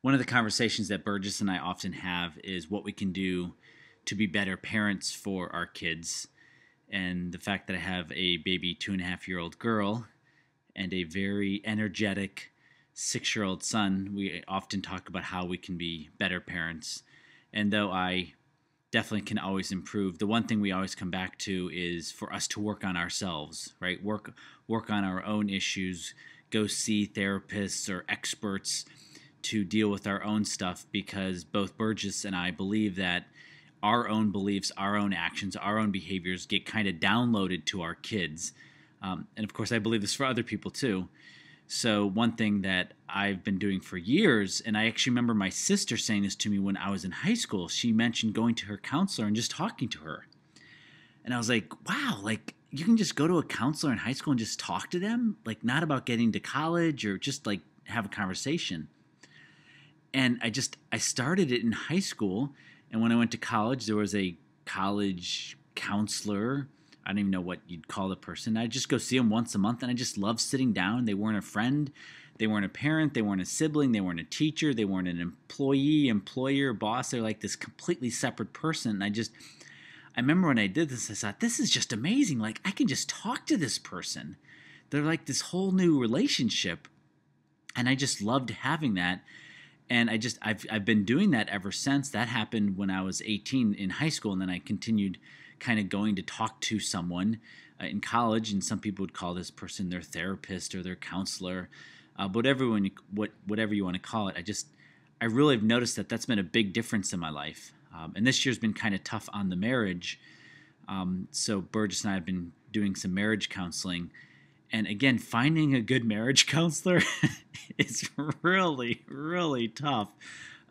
One of the conversations that Burgess and I often have is what we can do to be better parents for our kids. And the fact that I have a baby 2.5-year-old girl and a very energetic 6-year-old son, we often talk about how we can be better parents. And though I definitely can always improve, the one thing we always come back to is for us to work on ourselves, right? Work on our own issues, go see therapists or experts to deal with our own stuff, because both Burgess and I believe that our own beliefs, our own actions, our own behaviors get kind of downloaded to our kids. And of course, I believe this for other people too. So one thing that I've been doing for years, and I actually remember my sister saying this to me when I was in high school, she mentioned going to her counselor and just talking to her. And I was like, wow, like you can just go to a counselor in high school and just talk to them? Like not about getting to college or just like have a conversation. And I started it in high school. And when I went to college, there was a college counselor. I don't even know what you'd call the person. I'd just go see them once a month, and I just loved sitting down. They weren't a friend. They weren't a parent. They weren't a sibling. They weren't a teacher. They weren't an employee, employer, boss. They're like this completely separate person. And I remember when I did this, I thought, this is just amazing. Like, I can just talk to this person. They're like this whole new relationship. And I just loved having that. And I've been doing that ever since. That happened when I was 18 in high school, and then I continued kind of going to talk to someone in college, and some people would call this person their therapist or their counselor, whatever you want to call it. I really have noticed that that's been a big difference in my life. And this year's been kind of tough on the marriage. So Burgess and I have been doing some marriage counseling. And again, finding a good marriage counselor is really, really tough.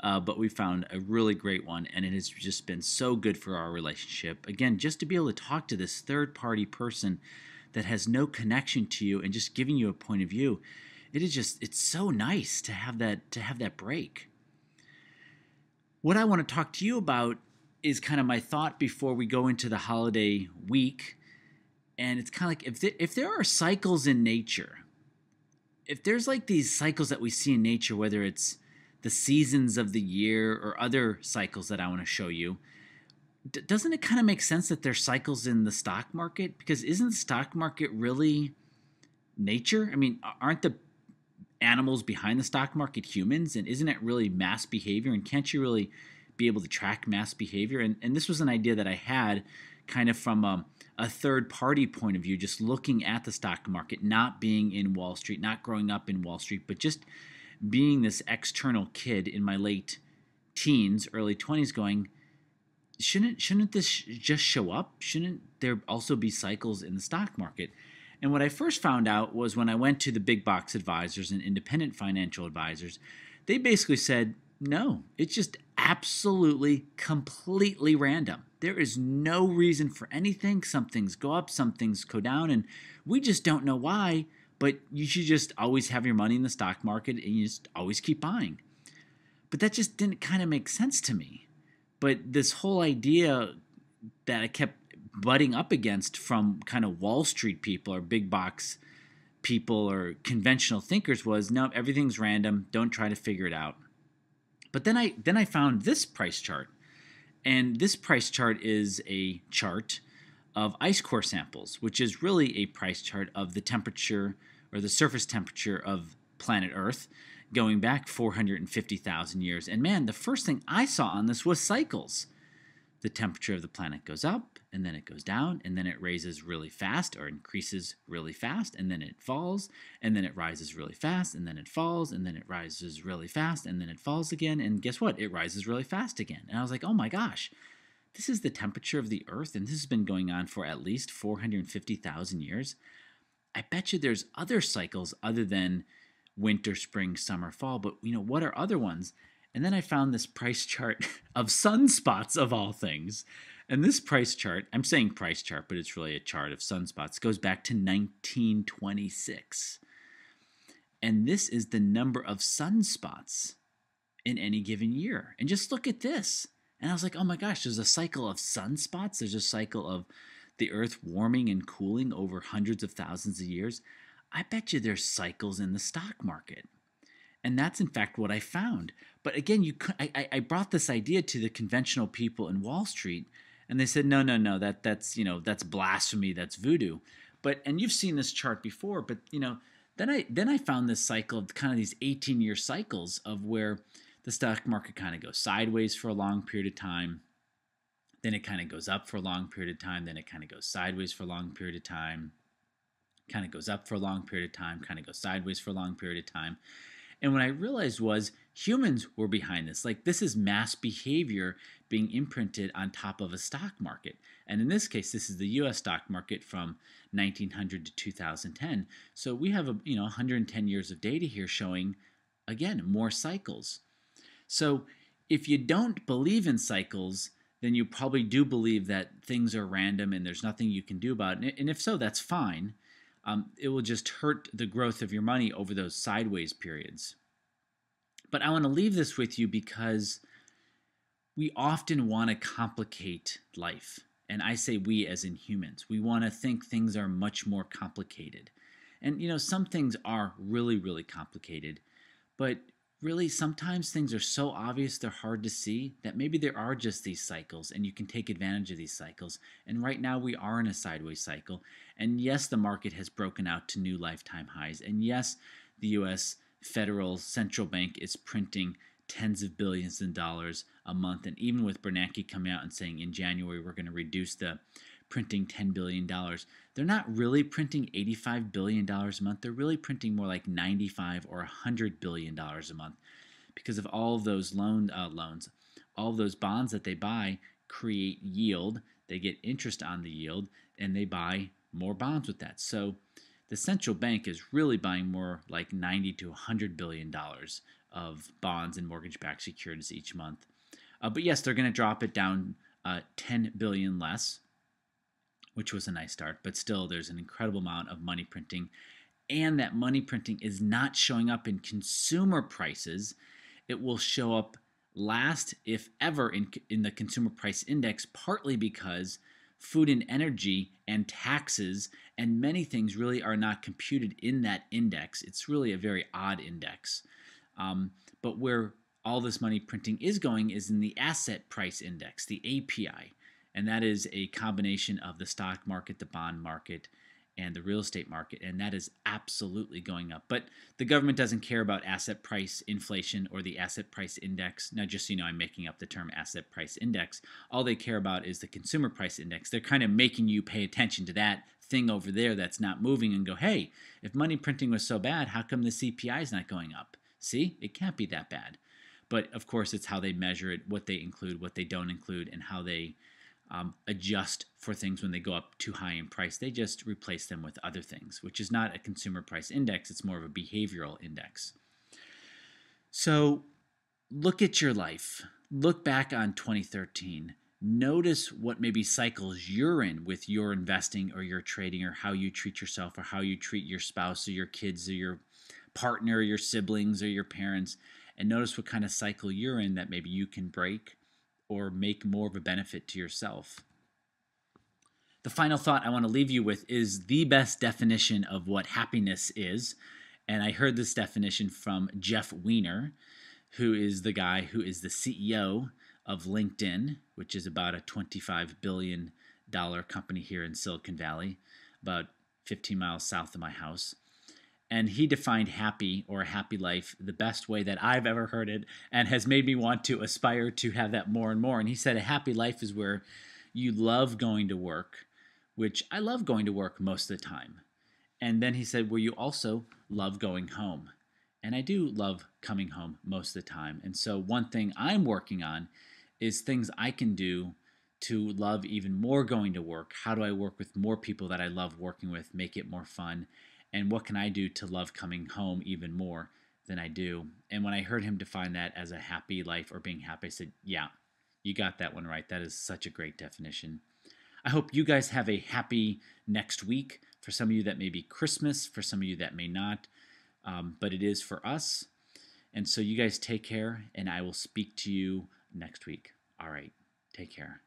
But we found a really great one, and it has just been so good for our relationship. Again, just to be able to talk to this third-party person that has no connection to you and just giving you a point of view, it's so nice to have that break. What I want to talk to you about is kind of my thought before we go into the holiday week. And it's kind of like if there are cycles in nature, if there's like these cycles that we see in nature, whether it's the seasons of the year or other cycles that I want to show you, doesn't it kind of make sense that there's cycles in the stock market? Because isn't the stock market really nature? I mean, aren't the animals behind the stock market humans? And isn't it really mass behavior? And can't you really be able to track mass behavior? And this was an idea that I had kind of from a third-party point of view, just looking at the stock market, not being in Wall Street, not growing up in Wall Street, but just being this external kid in my late teens, early 20s going, shouldn't this just show up? Shouldn't there also be cycles in the stock market? And what I first found out was when I went to the big box advisors and independent financial advisors, they basically said, no, it's just absolutely, completely random. There is no reason for anything. Some things go up, some things go down, and we just don't know why, but you should just always have your money in the stock market and you just always keep buying. But that just didn't kind of make sense to me. But this whole idea that I kept butting up against from kind of Wall Street people or big box people or conventional thinkers was, no, everything's random. Don't try to figure it out. But then I found this price chart. And this price chart is a chart of ice core samples, which is really a price chart of the temperature or the surface temperature of planet Earth going back 450,000 years. And man, the first thing I saw on this was cycles. The temperature of the planet goes up, and then it goes down, and then it raises really fast or increases really fast, and then it falls, and then it rises really fast, and then it falls, and then it rises really fast, and then it falls again, and guess what? It rises really fast again. And I was like, oh my gosh, this is the temperature of the Earth, and this has been going on for at least 450,000 years. I bet you there's other cycles other than winter, spring, summer, fall, but what are other ones? And then I found this price chart of sunspots of all things. And this price chart, I'm saying price chart, but it's really a chart of sunspots, goes back to 1926. And this is the number of sunspots in any given year. And just look at this. And I was like, oh my gosh, there's a cycle of sunspots. There's a cycle of the Earth warming and cooling over hundreds of thousands of years. I bet you there's cycles in the stock market. And that's in fact what I found. But again, I brought this idea to the conventional people in Wall Street, and they said, no, no, no, that's blasphemy, that's voodoo. But and you've seen this chart before, but then I found this cycle of kind of these 18-year cycles of where the stock market kind of goes sideways for a long period of time, then it kind of goes up for a long period of time, then it kind of goes sideways for a long period of time, kind of goes up for a long period of time, kind of goes sideways for a long period of time. And what I realized was humans were behind this. Like, this is mass behavior being imprinted on top of a stock market. And in this case, this is the US stock market from 1900 to 2010. So we have 110 years of data here showing, again, more cycles. So if you don't believe in cycles, then you probably do believe that things are random and there's nothing you can do about it. And if so, that's fine. It will just hurt the growth of your money over those sideways periods. But I want to leave this with you because we often want to complicate life. And I say we as in humans. We want to think things are much more complicated. And some things are really, really complicated. But really, sometimes things are so obvious they're hard to see that maybe there are just these cycles and you can take advantage of these cycles. And right now we are in a sideways cycle. And yes, the market has broken out to new lifetime highs. And yes, the U.S. Federal Central Bank is printing tens of billions of dollars a month. And even with Bernanke coming out and saying in January we're going to reduce the printing $10 billion, they're not really printing $85 billion a month. They're really printing more like $95 or $100 billion a month because of all of those loans, all of those bonds that they buy create yield. They get interest on the yield, and they buy more bonds with that. So the central bank is really buying more like $90 to $100 billion of bonds and mortgage-backed securities each month. But yes, they're going to drop it down $10 billion less, which was a nice start, but still there's an incredible amount of money printing, and that money printing is not showing up in consumer prices. It will show up last, if ever, in the consumer price index, partly because food and energy and taxes and many things really are not computed in that index. It's really a very odd index. But where all this money printing is going is in the asset price index, the API. And that is a combination of the stock market, the bond market, and the real estate market. And that is absolutely going up. But the government doesn't care about asset price inflation or the asset price index. Now, just so you know, I'm making up the term asset price index. All they care about is the consumer price index. They're kind of making you pay attention to that thing over there that's not moving and go, hey, if money printing was so bad, how come the CPI is not going up? See, it can't be that bad. But of course, it's how they measure it, what they include, what they don't include, and how they adjust for things when they go up too high in price. They just replace them with other things, which is not a consumer price index. It's more of a behavioral index. So look at your life. Look back on 2013. Notice what maybe cycles you're in with your investing or your trading or how you treat yourself or how you treat your spouse or your kids or your partner or your siblings or your parents. And notice what kind of cycle you're in that maybe you can break or make more of a benefit to yourself. The final thought I want to leave you with is the best definition of what happiness is. And I heard this definition from Jeff Weiner, who is the guy who is the CEO of LinkedIn, which is about a $25 billion company here in Silicon Valley, about 15 miles south of my house. And he defined happy or a happy life the best way that I've ever heard it and has made me want to aspire to have that more and more. And he said a happy life is where you love going to work, which I love going to work most of the time. And then he said where you also love going home. And I do love coming home most of the time. And so one thing I'm working on is things I can do to love even more going to work. How do I work with more people that I love working with, make it more fun? And what can I do to love coming home even more than I do? And when I heard him define that as a happy life or being happy, I said, yeah, you got that one right. That is such a great definition. I hope you guys have a happy next week. For some of you, that may be Christmas. For some of you, that may not. But it is for us. And so you guys take care, and I will speak to you next week. All right. Take care.